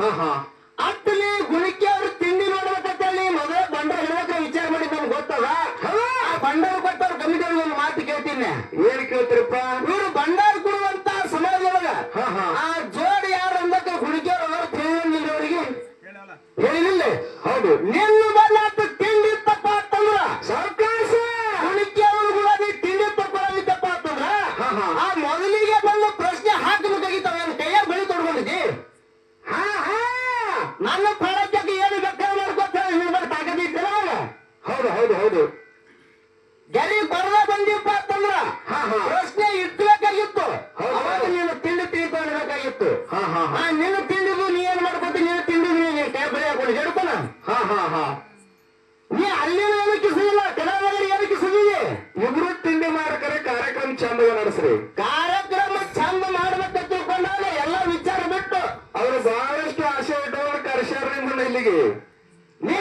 ಅತ್ತಲಿ ಗುಣಿಕೆ ಅವ್ರು ತಿಂಡಿ ನೋಡ್ಬೇಕಂತೇಳಿ ಮೊದಲೇ ಬಂಡಾರ ಹೇಳ್ಬೇಕ ವಿಚಾರ ಮಾಡಿ ನಮ್ಗೆ ಗೊತ್ತದ ಆ ಬಂಡಾರ ಕೊಟ್ಟವ್ರ ಕಮಿಟಿ ಒಂದು ಮಾತು ಕೇಳ್ತೀನಿ. ಏನ್ ಕೇಳ್ತೀರಪ್ಪ? ಇವ್ರು ಬಂಡಾರ ಕೊಡುವಂತ ಸಮಾಜದೊಳಗ ಆ ಜೋಡಿ ಯಾರು ಅಂದಕ್ಕ ಗುಣಿಕೆಯವ್ರ ತಿಳಿಯವರಿಗೆ ಹೇಳಿಲ್ಲ. ಹೌದು, ನಿನ್ನ ಬಂದ ತಿಂಡಿ ತಪ್ಪ ಅಂತಂದ್ರ ಸಾವಕಾಶ ಗುಣಿಕೆ ಅವ್ರಿಗೂ ತಿಂಡಿ ತಪ್ಪ ಅಂತಂದ್ರ ಆ ಮೊದಲಿಗೆ ಬಂದು ಪ್ರಶ್ನೆ ಹಾಕಬೇಕಾಗಿತ್ತವ ಕೈಯಾಗ ಬಳಿ ತೊಡ್ಕೊಂಡಿದ್ದಿ. ನನ್ನ ಪ್ರಾಣಕ್ಕೆ ಏನು ಬೇಕಾದ್ರೆ ಮಾಡ್ಕೊತ ತಾಕದಿದ್ದಿಲ್ಲ. ಹೌದು ಹೌದು ಹೌದು, ಗೆರಿ ಬರದ ಬಂದಿಪ್ಪ ಅಂತಂದ್ರ ಪ್ರಶ್ನೆ ಇಟ್ಬೇಕಾಗಿತ್ತು. ಅವಾಗ ನೀನು ತಿಂಡಿ ತಿಳ್ಕೊಳ್ಬೇಕಾಗಿತ್ತು. ನಿನ್ನ ತಿಂಡಿದು ನೀ ಏನ್ ಮಾಡ್ಕೊತಿ, ನೀನು ತಿಂಡಿ ನೀನು ಕೈ ಬಳಿ ಹಾಕೊಂಡು ಹೇಳ್ತಾನ. ನೀ ಅಲ್ಲಿನ ಏನು ಕಿಸುದಿಲ್ಲ, ಕನ್ನಡದಲ್ಲಿ ಏನು ಕಿಸುದಿದೆ. ಇಬ್ರು ತಿಂಡಿ ಮಾಡ್ಕರೆ ಕಾರ್ಯಕ್ರಮ ಚಂದ ನಡೆಸ್ರಿ. ಕಾರ್ಯಕ್ರಮ ಚಂದ ಮಾಡ್ಬೇಕಂತ ತಿಳ್ಕೊಂಡಾಗ ಎಲ್ಲ ವಿಚಾರ ಬಿಟ್ಟು ಅವ್ರು ಬಹಳಷ್ಟು ಆಸೆ ಇಟ್ಟವರು ಕರೆಸ್ಯಾರ ಇಲ್ಲಿಗೆ. ನೀ